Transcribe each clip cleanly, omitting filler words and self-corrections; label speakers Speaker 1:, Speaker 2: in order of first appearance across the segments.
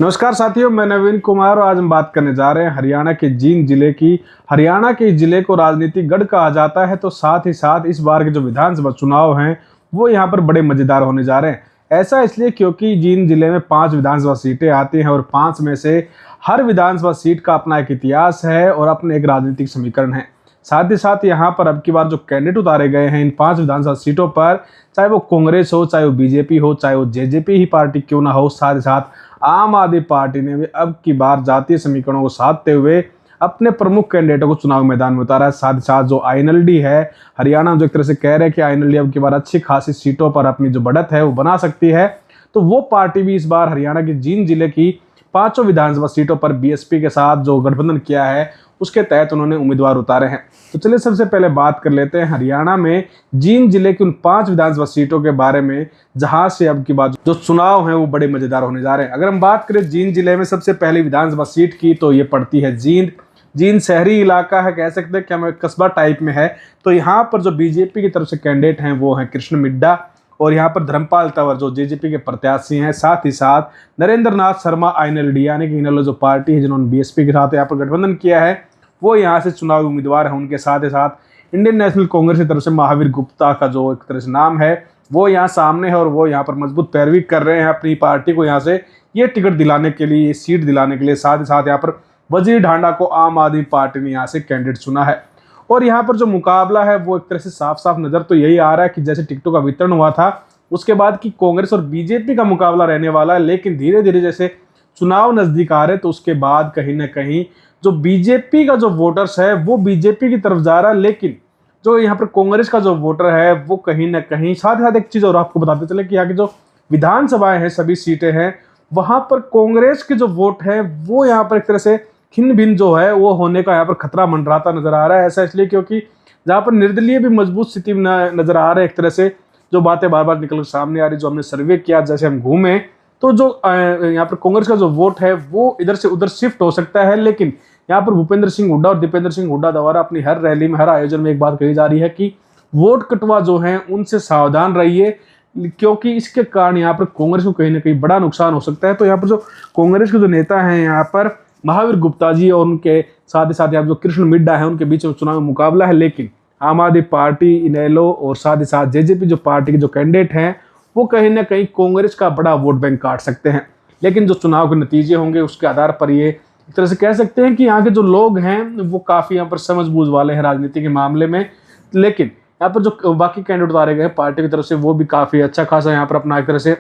Speaker 1: नमस्कार साथियों, मैं नवीन कुमार और आज हम बात करने जा रहे हैं हरियाणा के जींद जिले की। हरियाणा के इस जिले को राजनीतिक गढ़ कहा जाता है, तो साथ ही साथ इस बार के जो विधानसभा चुनाव हैं वो यहाँ पर बड़े मजेदार होने जा रहे हैं। ऐसा इसलिए क्योंकि जींद जिले में 5 विधानसभा सीटें आती हैं और 5 में से हर विधानसभा सीट का अपना एक इतिहास है और अपने एक राजनीतिक समीकरण है। साथ ही साथ यहाँ पर अब की बार जो कैंडिडेट उतारे गए हैं इन 5 विधानसभा सीटों पर, चाहे वो कांग्रेस हो, चाहे वो बीजेपी हो, चाहे वो जेजेपी ही पार्टी क्यों ना हो, साथ ही साथ आम आदमी पार्टी ने भी अब की बार जातीय समीकरणों को साधते हुए अपने प्रमुख कैंडिडेटों को चुनाव मैदान में उतारा है। साथ ही साथ जो आईएनएलडी है हरियाणा, जो एक तरह से कह रहे हैं कि आईएनएलडी अब की बार अच्छी खासी सीटों पर अपनी जो बढ़त है वो बना सकती है, तो वो पार्टी भी इस बार हरियाणा की जींद जिले की 5 विधानसभा सीटों पर बीएसपी के साथ जो गठबंधन किया है उसके तहत उन्होंने उम्मीदवार उतारे हैं। तो चलिए सबसे पहले बात कर लेते हैं हरियाणा में जींद जिले की उन 5 विधानसभा सीटों के बारे में जहां से अब की बात जो चुनाव है वो बड़े मजेदार होने जा रहे हैं। अगर हम बात करें जींद जिले में सबसे पहली विधानसभा सीट की, तो ये पड़ती है जींद शहरी इलाका है, कह सकते हैं कि हमें कस्बा टाइप में है। तो यहाँ पर जो बीजेपी की तरफ से कैंडिडेट हैं वो हैं कृष्ण मिड्डा और यहाँ पर धर्मपाल तंवर जो जेजेपी के प्रत्याशी हैं। साथ ही साथ नरेंद्र नाथ शर्मा आईएनएलडी यानी कि इनेलो जो पार्टी है जिन्होंने बीएसपी के साथ यहाँ पर गठबंधन किया है वो यहाँ से चुनावी उम्मीदवार है। उनके साथ ही साथ इंडियन नेशनल कांग्रेस की तरफ से महावीर गुप्ता का जो एक तरह से नाम है वो यहाँ सामने है और वो यहाँ पर मजबूत पैरवी कर रहे हैं अपनी पार्टी को यहाँ से ये टिकट दिलाने के लिए, ये सीट दिलाने के लिए। साथ ही साथ यहाँ पर वजीर ढांडा को आम आदमी पार्टी ने यहाँ से कैंडिडेट चुना है और यहाँ पर जो मुकाबला है वो एक तरह से साफ साफ नजर तो यही आ रहा है कि जैसे टिकटों का वितरण हुआ था उसके बाद की कांग्रेस और बीजेपी का मुकाबला रहने वाला है, लेकिन धीरे धीरे जैसे चुनाव नजदीक आ रहे तो उसके बाद कहीं ना कहीं जो बीजेपी का जो वोटर्स है वो बीजेपी की तरफ जा रहा है, लेकिन जो यहाँ पर कांग्रेस का जो वोटर है वो कहीं ना कहीं। साथ ही साथ एक चीज और आपको बताते चले कि यहाँ की जो विधानसभाएं हैं, सभी सीटें हैं, वहां पर कांग्रेस के जो वोट है वो यहाँ पर एक तरह से खिन भिन जो है वो होने का यहाँ पर खतरा मंडराता नजर आ रहा है। ऐसा इसलिए क्योंकि जहाँ पर निर्दलीय भी मजबूत स्थिति में नजर आ रहे हैं, एक तरह से जो बातें बार बार निकल सामने आ रही, जो हमने सर्वे किया, जैसे हम घूमे तो जो यहाँ पर कांग्रेस का जो वोट है वो इधर से उधर शिफ्ट हो सकता है। लेकिन यहाँ पर भूपेंद्र सिंह हुड्डा और दीपेंद्र सिंह हुड्डा द्वारा अपनी हर रैली में, हर आयोजन में एक बात कही जा रही है कि वोट कटवा जो है उनसे सावधान रहिए, क्योंकि इसके कारण यहाँ पर कांग्रेस को कहीं ना कहीं बड़ा नुकसान हो सकता है। तो यहाँ पर जो कांग्रेस के जो नेता हैं यहाँ पर महावीर गुप्ता जी और उनके साथ ही साथ यहाँ जो कृष्ण मिड्डा है उनके बीच में चुनाव मुकाबला है, लेकिन आम आदमी पार्टी, इनेलो और साथ ही साथ जेजेपी जो पार्टी के जो कैंडिडेट हैं वो कहीं ना कहीं कांग्रेस का बड़ा वोट बैंक काट सकते हैं। लेकिन जो चुनाव के नतीजे होंगे उसके आधार पर ये एक तरह से कह सकते हैं कि यहाँ के जो लोग हैं वो काफी यहाँ पर समझबूझ वाले हैं राजनीति के मामले में। लेकिन यहाँ पर जो बाकी कैंडिडेट उतारे गए हैं पार्टी की तरफ से वो भी काफी अच्छा खासा यहाँ पर अपना एक तरह से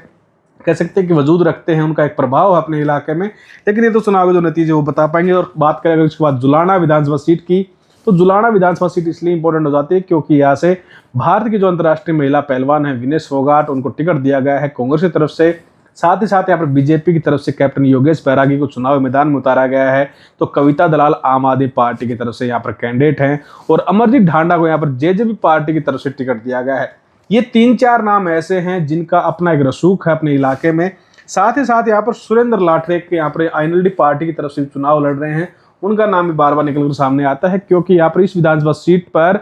Speaker 1: कह सकते हैं कि वजूद रखते हैं, उनका एक प्रभाव है अपने इलाके में। लेकिन ये तो चुनाव के जो नतीजे वो बता पाएंगे। और बात करें उसके बाद जुलाना विधानसभा सीट की, तो जुलाना विधानसभा सीट इसलिए इंपॉर्टेंट हो जाती है क्योंकि यहाँ से भारत की जो अंतर्राष्ट्रीय महिला पहलवान है विनेश फोगाट, उनको टिकट दिया गया है कांग्रेस की तरफ से। साथ ही साथ यहाँ पर बीजेपी की तरफ से कैप्टन योगेश बैरागी को चुनाव मैदान में उतारा गया है। तो कविता दलाल आम आदमी पार्टी की तरफ से यहाँ पर कैंडिडेट हैं और अमरजीत ढांडा को यहाँ पर जेजेपी पार्टी की तरफ से टिकट दिया गया है। ये 3-4 नाम ऐसे हैं जिनका अपना एक रसूख है अपने इलाके में। साथ ही साथ यहाँ पर सुरेंद्र लाठरे के यहाँ पर आईएनएलडी पार्टी की तरफ से चुनाव लड़ रहे हैं, उनका नाम भी बार बार निकलकर सामने आता है क्योंकि यहाँ पर इस विधानसभा सीट पर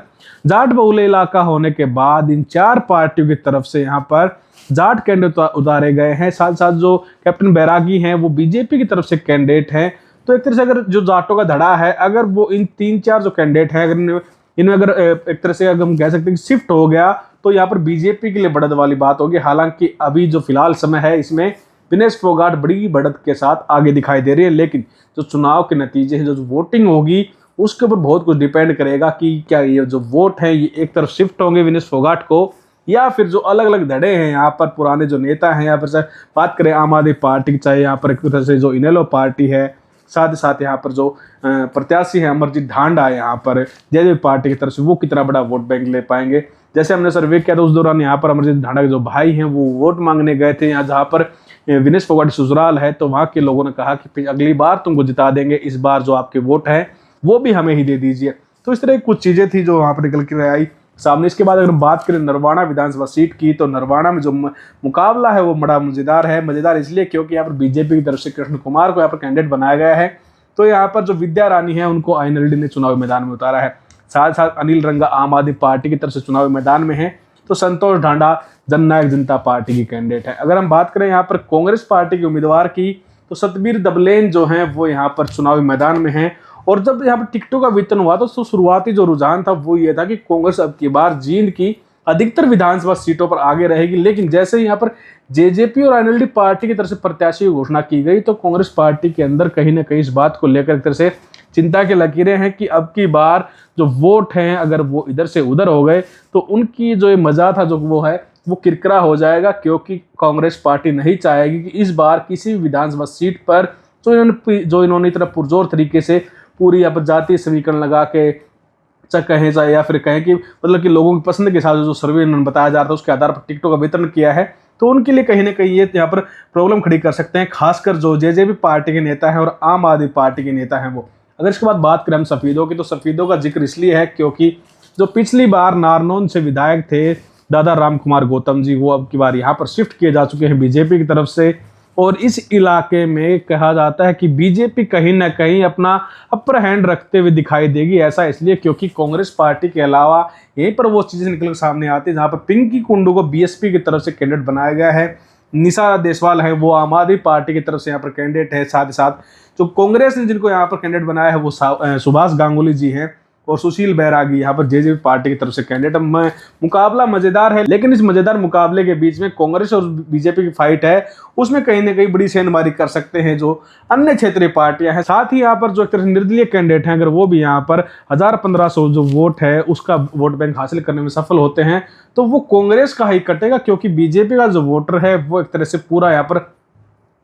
Speaker 1: जाट बहुल इलाका होने के बाद इन 4 पार्टियों की तरफ से यहाँ पर जाट कैंडिडेट उतारे गए हैं। साथ साथ जो कैप्टन बैरागी हैं वो बीजेपी की तरफ से कैंडिडेट हैं। तो एक तरह से अगर जो जाटों का धड़ा है, अगर वो इन 3-4 जो कैंडिडेट हैं अगर इनमें अगर एक तरह से अगर हम कह सकते हैं कि शिफ्ट हो गया तो यहाँ पर बीजेपी के लिए बढ़त वाली बात होगी। हालांकि अभी जो फिलहाल समय है इसमें विनेश फोगाट बड़ी बढ़त के साथ आगे दिखाई दे रही है, लेकिन जो चुनाव के नतीजे हैं, जो वोटिंग होगी उसके ऊपर बहुत कुछ डिपेंड करेगा कि क्या ये जो वोट है ये एक तरफ शिफ्ट होंगे विनेश फोगाट को, या फिर जो अलग अलग धड़े हैं यहाँ पर पुराने जो नेता हैं, यहाँ पर चाहे बात करें आम आदमी पार्टी की, चाहे यहाँ पर एक तरह से जो इनेलो पार्टी है, साथ ही साथ यहाँ पर जो प्रत्याशी है अमरजीत ढांडा यहाँ पर जेजेपी पार्टी की तरफ से, वो कितना बड़ा वोट बैंक ले पाएंगे। जैसे हमने सर्वे किया था उस दौरान यहाँ पर अमरजीत ढांडा के जो भाई हैं वो वोट मांगने गए थे यहाँ जहाँ पर विनेश फोगाट ससुराल है, तो वहाँ के लोगों ने कहा कि अगली बार तुमको जिता देंगे, इस बार जो आपके वोट है वो भी हमें ही दे दीजिए। तो इस तरह की कुछ चीजें थी जो वहाँ पर निकल कर आई सामने। इसके बाद अगर हम बात करें नरवाना विधानसभा सीट की, तो नरवाना में जो मुकाबला है वो बड़ा मजेदार है। मजेदार इसलिए क्योंकि यहाँ पर बीजेपी की तरफ से कृष्ण कुमार को यहाँ पर कैंडिडेट बनाया गया है। तो यहाँ पर जो विद्या रानी है उनको आईएनएलडी ने चुनावी मैदान में उतारा है। साथ साथ अनिल रंगा आम आदमी पार्टी की तरफ से चुनावी मैदान में है, तो संतोष ढांडा जननायक जनता पार्टी की कैंडिडेट है। अगर हम बात करें यहाँ पर कांग्रेस पार्टी के उम्मीदवार की, तो सतबीर दबलेन जो हैं वो यहाँ पर चुनावी मैदान में हैं। और जब यहाँ पर टिकटों का वितरण हुआ तो शुरुआती जो रुझान था वो ये था कि कांग्रेस अब की बार जींद की अधिकतर विधानसभा सीटों पर आगे रहेगी, लेकिन जैसे ही यहाँ पर जेजेपी और आईएनएलडी पार्टी की तरफ से प्रत्याशी की घोषणा की गई तो कांग्रेस पार्टी के अंदर कहीं ना कहीं इस बात को लेकर एक तरह से चिंता की लकीरें हैं कि अब की बार जो वोट हैं अगर वो इधर से उधर हो गए तो उनकी जो ये मजा था जो वो है वो किरकिरा हो जाएगा, क्योंकि कांग्रेस पार्टी नहीं चाहेगी कि इस बार किसी भी विधानसभा सीट पर जो इन्होंने इतना पुरजोर तरीके से पूरी यहाँ पर जातीय समीकरण लगा के कहें चाहे या फिर कहें कि मतलब कि लोगों की पसंद के हिसाब से जो सर्वे इन्होंने बताया जा रहा था उसके आधार पर टिकटों का वितरण किया है, तो उनके लिए कहीं ना कहीं ये यहाँ पर प्रॉब्लम खड़ी कर सकते हैं, खासकर जो जेजेपी पार्टी के नेता हैं और आम आदमी पार्टी के नेता हैं वो। अगर इसके बाद बात करें हम सफीदों की, तो सफीदों का जिक्र इसलिए है क्योंकि जो पिछली बार नारनौंद से विधायक थे दादा राम कुमार गौतम जी, वो अब की बार यहाँ पर शिफ्ट किए जा चुके हैं बीजेपी की तरफ से। और इस इलाके में कहा जाता है कि बीजेपी कहीं ना कहीं अपना अपर हैंड रखते हुए दिखाई देगी। ऐसा इसलिए क्योंकि कांग्रेस पार्टी के अलावा यहीं पर वो चीज़ें निकल सामने आती है जहाँ पर पिंकी कुंडू को बीएसपी की तरफ से कैंडिडेट बनाया गया है, निशा देसवाल है वो आम आदमी पार्टी की तरफ से यहाँ पर कैंडिडेट है, साथ ही साथ जो कांग्रेस ने जिनको यहाँ पर कैंडिडेट बनाया है वो सुभाष गांगुली जी हैं और सुशील बैरागी यहाँ पर जेजेपी पार्टी की तरफ से कैंडिडेट। मुकाबला मजेदार है, लेकिन इस मजेदार मुकाबले के बीच में कांग्रेस और बीजेपी की फाइट है उसमें कहीं ना कहीं बड़ी सेंधमारी कर सकते हैं जो अन्य क्षेत्रीय पार्टियां हैं। साथ ही यहाँ पर जो एक तरह से निर्दलीय कैंडिडेट हैं अगर वो भी यहाँ पर 1000-1500 जो वोट है उसका वोट बैंक हासिल करने में सफल होते हैं तो वो कांग्रेस का ही कटेगा, क्योंकि बीजेपी का जो वोटर है वो एक तरह से पूरा यहाँ पर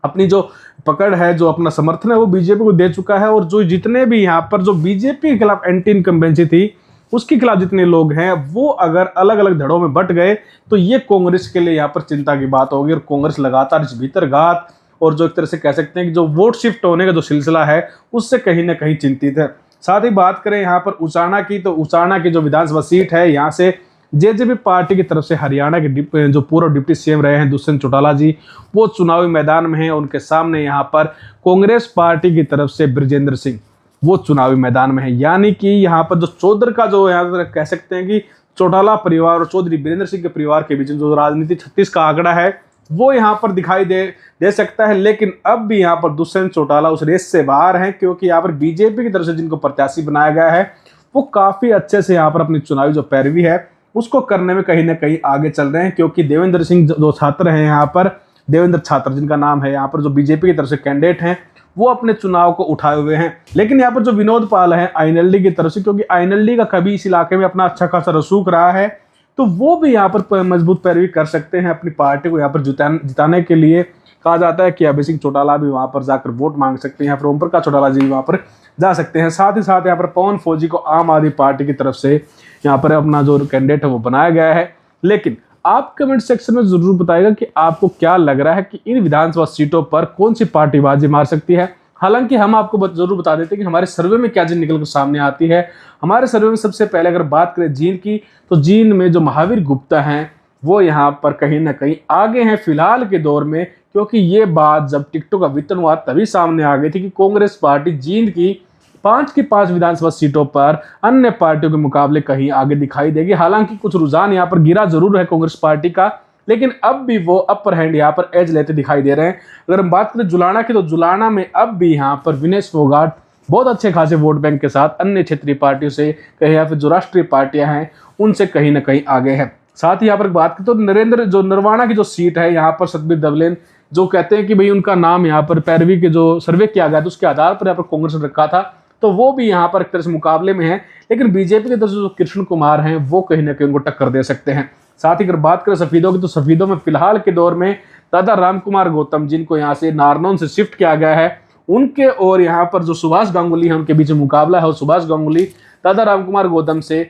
Speaker 1: अपनी जो पकड़ है जो अपना समर्थन है वो बीजेपी को दे चुका है। और जो जितने भी यहाँ पर जो बीजेपी के खिलाफ एंटी इनकम्बेंसी थी उसके खिलाफ जितने लोग हैं वो अगर अलग अलग धड़ों में बट गए तो ये कांग्रेस के लिए यहाँ पर चिंता की बात होगी। और कांग्रेस लगातार इस भीतरघात और जो एक तरह से कह सकते हैं कि जो वोट शिफ्ट होने का जो सिलसिला है उससे कहीं ना कहीं चिंतित है। साथ ही बात करें यहाँ पर उचाना की, तो उचाना की जो विधानसभा सीट है यहाँ से जेजेपी पार्टी की तरफ से हरियाणा के जो पूर्व डिप्टी सीएम रहे हैं दुष्यंत चौटाला जी वो चुनावी मैदान में हैं। उनके सामने यहाँ पर कांग्रेस पार्टी की तरफ से बृजेंद्र सिंह वो चुनावी मैदान में है। यानी कि यहाँ पर जो चौधर का जो यहाँ पर कह सकते हैं कि चौटाला परिवार और चौधरी वीरेंद्र सिंह के परिवार के बीच जो राजनीति 36 का आंकड़ा है वो यहाँ पर दिखाई दे सकता है। लेकिन अब भी यहाँ पर दुष्यंत चौटाला उस रेस से बाहर हैं, क्योंकि यहाँ पर बीजेपी की तरफ से जिनको प्रत्याशी बनाया गया है वो काफी अच्छे से यहाँ पर अपनी चुनावी जो पैरवी है उसको करने में कहीं ना कहीं आगे चल रहे हैं। क्योंकि देवेंद्र सिंह जो छात्र हैं यहाँ पर, देवेंद्र छात्र जिनका नाम है यहाँ पर जो बीजेपी की तरफ से कैंडिडेट हैं वो अपने चुनाव को उठाए हुए हैं। लेकिन यहाँ पर जो विनोद पाल है आईएनएलडी की तरफ से, क्योंकि आईएनएलडी का कभी इस इलाके में अपना अच्छा खासा रसूख रहा है तो वो भी यहाँ पर मजबूत पैरवी कर सकते हैं अपनी पार्टी को यहाँ पर जिताने के लिए। कहा जाता है कि अभय सिंह चौटाला भी वहाँ पर जाकर वोट मांग सकते हैं, फिर ओम प्रकाश चौटाला जी भी वहाँ पर जा सकते हैं। साथ ही साथ यहाँ पर पवन फौजी को आम आदमी पार्टी की तरफ से यहाँ पर अपना जो कैंडिडेट है वो बनाया गया है। लेकिन आप कमेंट सेक्शन में जरूर बताइएगा कि आपको क्या लग रहा है कि इन विधानसभा सीटों पर कौन सी पार्टी बाजी मार सकती है। हालांकि हम आपको जरूर बता देते हैं कि हमारे सर्वे में क्या चीज निकल कर सामने आती है। हमारे सर्वे में सबसे पहले अगर बात करें जींद की, तो जींद में जो महावीर गुप्ता हैं वो यहाँ पर कहीं ना कहीं आगे हैं फिलहाल के दौर में, क्योंकि ये बात जब टिकटों का वितरण हुआ तभी सामने आ गई थी कि कांग्रेस पार्टी जींद की 5 की 5 विधानसभा सीटों पर अन्य पार्टियों के मुकाबले कहीं आगे दिखाई देगी। हालांकि कुछ रुझान यहाँ पर गिरा जरूर है कांग्रेस पार्टी का, लेकिन अब भी वो अपर हैंड यहाँ पर एज लेते दिखाई दे रहे हैं। अगर हम बात करें जुलाना की, तो जुलाना में अब भी यहाँ पर विनेश फोगाट बहुत अच्छे खासे वोट बैंक के साथ अन्य क्षेत्रीय पार्टियों से कहीं या फिर जो राष्ट्रीय पार्टियां हैं उनसे कहीं ना कहीं आगे है। साथ ही यहाँ पर बात करें तो नरवाना की जो सीट है यहाँ पर सतबीर दबलेन जो कहते हैं कि भाई उनका नाम यहाँ पर पैरवी के जो सर्वे किया गया था उसके आधार पर यहाँ पर कांग्रेस ने रखा था, तो वो भी यहाँ पर एक तरह से मुकाबले में है। लेकिन बीजेपी की तरफ से जो कृष्ण कुमार हैं वो कहीं ना कहीं उनको टक्कर दे सकते हैं। साथ ही अगर बात करें सफीदों की, तो सफीदों में फिलहाल के दौर में दादा राम कुमार गौतम जिनको यहाँ से नारनौंद से शिफ्ट किया गया है उनके और यहाँ पर जो सुभाष गांगुली है उनके बीच मुकाबला है। और सुभाष गांगुली दादा राम कुमार गौतम से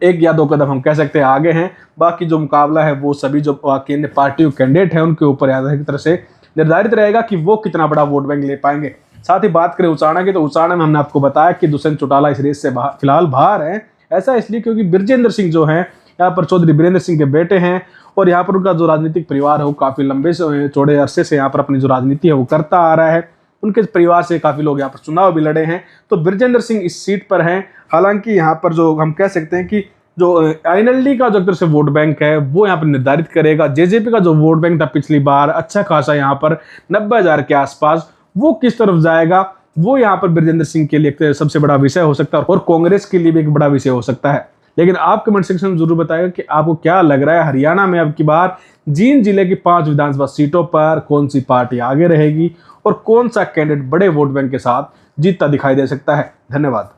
Speaker 1: 1 या 2 कदम हम कह सकते हैं आगे हैं। बाकी जो मुकाबला है वो सभी जो केंद्रीय पार्टी कैंडिडेट है उनके ऊपर एक तरह से निर्धारित रहेगा कि वो कितना बड़ा वोट बैंक ले पाएंगे। साथ ही बात करें उचाना की, तो उचाना में हमने आपको बताया कि दुष्यंत चौटाला इस रेस से फिलहाल बाहर है। ऐसा इसलिए क्योंकि बृजेंद्र सिंह जो हैं यहाँ पर चौधरी वीरेंद्र सिंह के बेटे हैं और यहाँ पर उनका जो राजनीतिक परिवार है वो काफ़ी लंबे से चौड़े अरसे से यहाँ पर अपनी जो राजनीति है वो करता आ रहा है। उनके परिवार से काफ़ी लोग यहाँ पर चुनाव भी लड़े हैं, तो बृजेंद्र सिंह इस सीट पर हैं। हालांकि यहाँ पर जो हम कह सकते हैं कि जो INLD का जो एक तरह से वोट बैंक है वो यहाँ पर निर्धारित करेगा। जेजेपी का जो वोट बैंक था पिछली बार अच्छा खासा यहाँ पर 90,000 के आसपास, वो किस तरफ जाएगा, वो यहाँ पर बृजेंद्र सिंह के लिए एक सबसे बड़ा विषय हो सकता है और कांग्रेस के लिए भी एक बड़ा विषय हो सकता है। लेकिन आप कमेंट सेक्शन में जरूर बताएगा कि आपको क्या लग रहा है, हरियाणा में अब की बार जींद जिले की 5 विधानसभा सीटों पर कौन सी पार्टी आगे रहेगी और कौन सा कैंडिडेट बड़े वोट बैंक के साथ जीतता दिखाई दे सकता है। धन्यवाद।